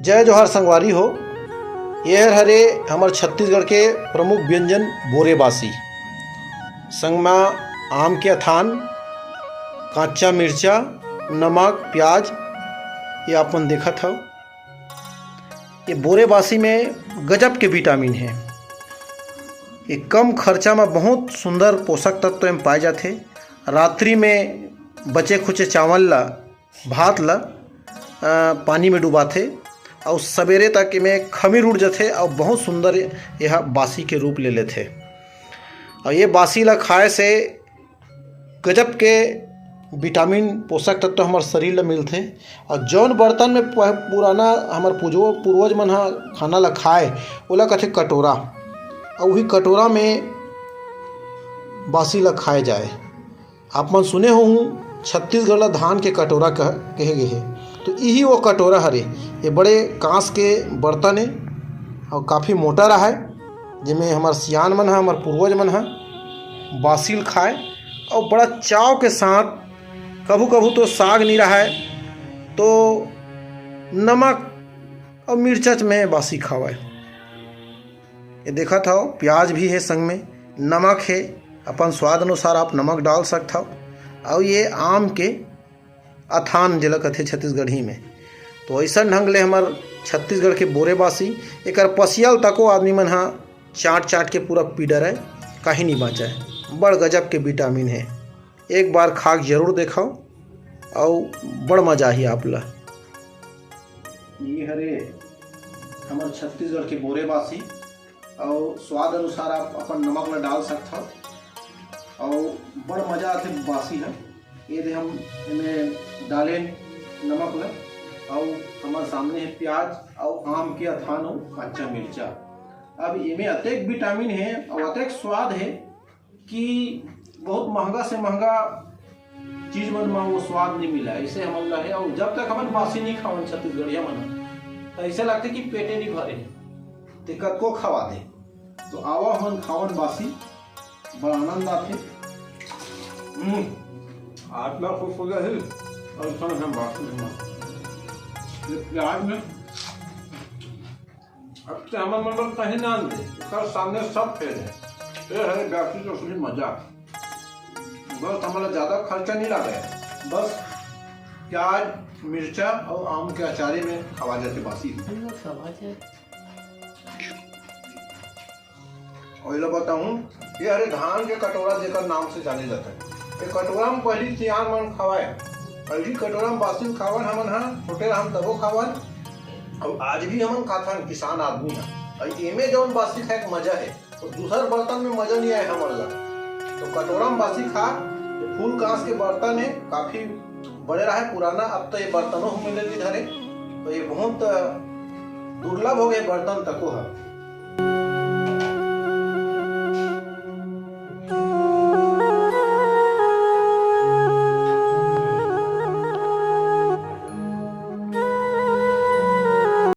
जय जोहार संगवारी हो। यह हरे हमार छत्तीसगढ़ के प्रमुख व्यंजन बोरेबासी संग में आम के अथान, काचा मिर्चा, नमक, प्याज ये आपन देखत हो। ये बोरेबासी में गजब के विटामिन है। ये कम खर्चा में बहुत सुंदर पोषक तत्व में पाए जाते। रात्रि में बचे खुचे चावल ला भात ला पानी में डुबाथे और सवेरे तक में खमीर उड़ जाते और बहुत सुंदर यह बासी के रूप ले लेते। और ये बासी ला खाए से गजब के विटामिन पोषक तत्व हमारे शरीर ला मिलते। और जौन बर्तन में पुराना हमार पूर्वज मन हा खाना ला खाए ओला कहते कटोरा, और वही कटोरा में बासी ला खाए जाए। आप मन सुने हो छत्तीसगढ़ ला धान के कटोरा कहे गए है, तो यही वो कटोरा हरे। ये बड़े कांस के बर्तन है और काफ़ी मोटा रहा है, जिसमें हमार सियान मन है, हमार पूर्वज मन है बासिल खाए और बड़ा चाव के साथ। कभू कभू तो साग नहीं रहा है तो नमक और मिर्चच में बासी खावे। ये देखा था प्याज भी है, संग में नमक है, अपन स्वाद अनुसार आप नमक डाल सकते हो। और ये आम के अथान जिला कथे छत्तीसगढ़ी में, तो ऐसा ढंग ले हमार छत्तीसगढ़ के बोरेबासी एक पसियल तको आदमी मन हा चाट चाट के पूरा पी डरे, कहीं नहीं बचा है। बड़ गजब के विटामिन है। एक बार खाक जरूर देखाओ और बड़ मजा ही आप ला। ये हरे हमार छत्तीसगढ़ के बोरेबासी और स्वाद अनुसार आप अपन नमक ला डाल सकते हो और बड़ मजा आते बासी है। ये दे हम इनमें डालें नमक ला और हमारे सामने है प्याज और आम के अथान और कच्चा मिर्चा। अब इनमें अतेक विटामिन है और अतेक स्वाद है कि बहुत महंगा से महंगा चीज मन में वो स्वाद नहीं मिला। ऐसे हम है और जब तक हम बासी नहीं खावन छत्तीसगढ़िया मन तो ऐसे लगते कि पेटे नहीं भरे दिक्कत को खवा दे। तो आवा हम खावन बासी, बड़ा आनंद आते। आत्मा खुश हो गया है और संग हम बासी ये प्याज में अब से हमारे मन में कहीं ना दे कर सामने सब फेर है। ये है बासी तो असली मजा। बस हमारा ज़्यादा खर्चा नहीं लगा है, बस प्याज मिर्चा और आम के अचारे में खवा जाते बासी। और बताऊँ ये हरे धान के कटोरा जेकर नाम से जाने जाता है। ये कटोरा में पहली सियान मन खवाए, पहली कटोरा में बासी खावन हमन हा छोटे हम तबो खावन और आज भी हमन खाथन। किसान आदमी है और एमे जौन बासी खाए के मजा है तो दूसर बर्तन में मजा नहीं आए हमन ला। तो कटोरा में बासी खा, फूल कांस के बर्तन है, काफी बड़े रहा है पुराना। अब तो ये बर्तनों मिले धरे, तो ये बहुत दुर्लभ हो गए बर्तन तको है।